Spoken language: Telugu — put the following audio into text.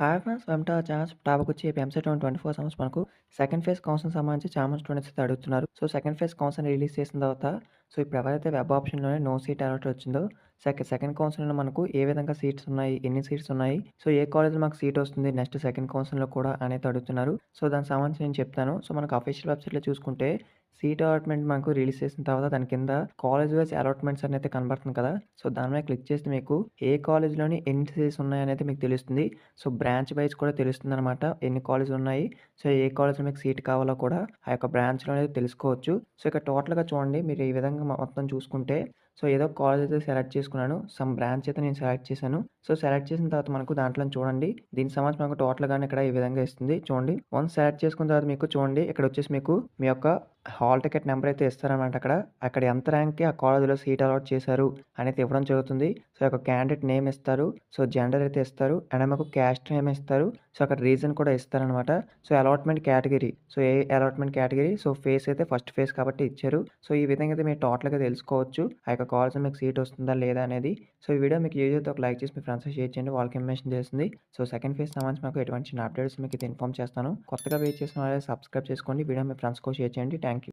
Hi friends welcome to our channel. టాపికొచ్చి ఎంసెట్ 2024 సంవత్సరం మనకు సెకండ్ ఫేజ్ కౌన్సిలింగ్ సంబంధించి చాలా స్టూడెంట్స్ అయితే అడుగుతున్నారు. So, second phase counselling release చేసిన తర్వాత ఇప్పుడు ఎవరైతే వెబ్ ఆప్షన్‌లోనే నో సీట్ అలర్ట్ వచ్చిందో సెకండ్ కౌన్సిలింగ్‌లో మనకు ఏ విధంగా సీట్స్ ఉన్నాయి? ఎన్ని సీట్స్ ఉన్నాయి? సో, ఏ కాలేజ్‌లో మాకు సీట్ వస్తుంది నెక్స్ట్ సెకండ్ కౌన్సిలింగ్‌లో కూడా అనేది అడుగుతున్నారు. సో, దానికి సంబంధించి నేను చెప్తాను. సో, మనకు అఫీషియల్ వెబ్‌సైట్‌లో చూసుకుంటే సీట్ అలాట్‌మెంట్ మనకు రిలీజ్ చేసిన తర్వాత దాని కింద కాలేజ్ వైస్ అలాట్‌మెంట్స్ అనేది కనబడుతుంది కదా! సో, దాని మీద క్లిక్ చేస్తే మీకు ఏ కాలేజ్‌లోని ఎన్ని సీట్స్ ఉన్నాయనేది మీకు తెలుస్తుంది. సో, బ్రాంచ్ వైస్ కూడా తెలుస్తుందనమాట. ఎన్ని కాలేజులున్నాయి. సో, ఏ కాలేజ్‌లో మీకు సీట్ కావాలో కూడా ఆ యొక్క బ్రాంచ్‌లో అనేది తెలుసుకోవచ్చు. సో, ఇక్కడ టోటల్‌గా చూడండి మీరు ఈ విధంగా మొత్తం చూసుకుంటే సో, ఏదో ఒక కాలేజ్ అయితే సెలెక్ట్ చేసుకున్నాను. సమ్ బ్రాంచ్ అయితే నేను సెలెక్ట్ చేశాను. సో, సెలెక్ట్ చేసిన తర్వాత మనకు దాంట్లోని చూడండి. దీనికి సంబంధించి మనకు టోటల్‌గాను ఇక్కడ ఈ విధంగా ఇస్తుంది. చూడండి. వన్స్ సెలెక్ట్ చేసుకున్న తర్వాత మీకు చూడండి ఇక్కడొచ్చేసి మీకు మీ యొక్క హాల్ టికెట్ నంబర్ అయితే ఇస్తారనమాట అక్కడ. అక్కడ ఎంత ర్యాంక్‌కి ఆ కాలేజ్‌లో సీట్ అలాట్ చేశారు అనేది ఇవ్వడం జరుగుతుంది. సో, యొక్క క్యాండిడేట్ నేమ్ ఇస్తారు. సో, జెండర్ అయితే ఇస్తారు. అండ్ మాకు క్యాస్ట్ నేమ్ ఇస్తారు. సో, అక్కడ రీజన్ కూడా ఇస్తారనమాట. So, allotment category. సో, ఏ అలాట్‌మెంట్ కేటగిరీ. సో, ఫేస్ అయితే ఫస్ట్ ఫేస్ కాబట్టి ఇచ్చారు. సో, ఈ విధంగా అయితే మీరు టోటల్‌గా తెలుసుకోవచ్చు. ఆ యొక్క కాలేజ్‌లో మీకు సీట్ వస్తుందా లేదా అనేది. సో, ఈ వీడియో మీకు యూజ్ అయితే ఒక లైక్ చేసి మీ ఫ్రెండ్స్‌కి షేర్ చేయండి. వాళ్ళకి ఇన్ఫర్మేషన్ తెలుస్తుంది. సో, సెకండ్ ఫేజ్ సంబంధించి మాకు ఎటువంటి చిన్న అప్డేట్స్ మీకు అయితే ఇన్ఫార్మ్ చేస్తాను. కొత్తగా వెయిట్ చేసిన వాళ్ళు సబ్స్క్రైబ్ చేసుకోండి. వీడియో మీ ఫ్రెండ్స్‌కి షేర్ చేయండి. Thank you.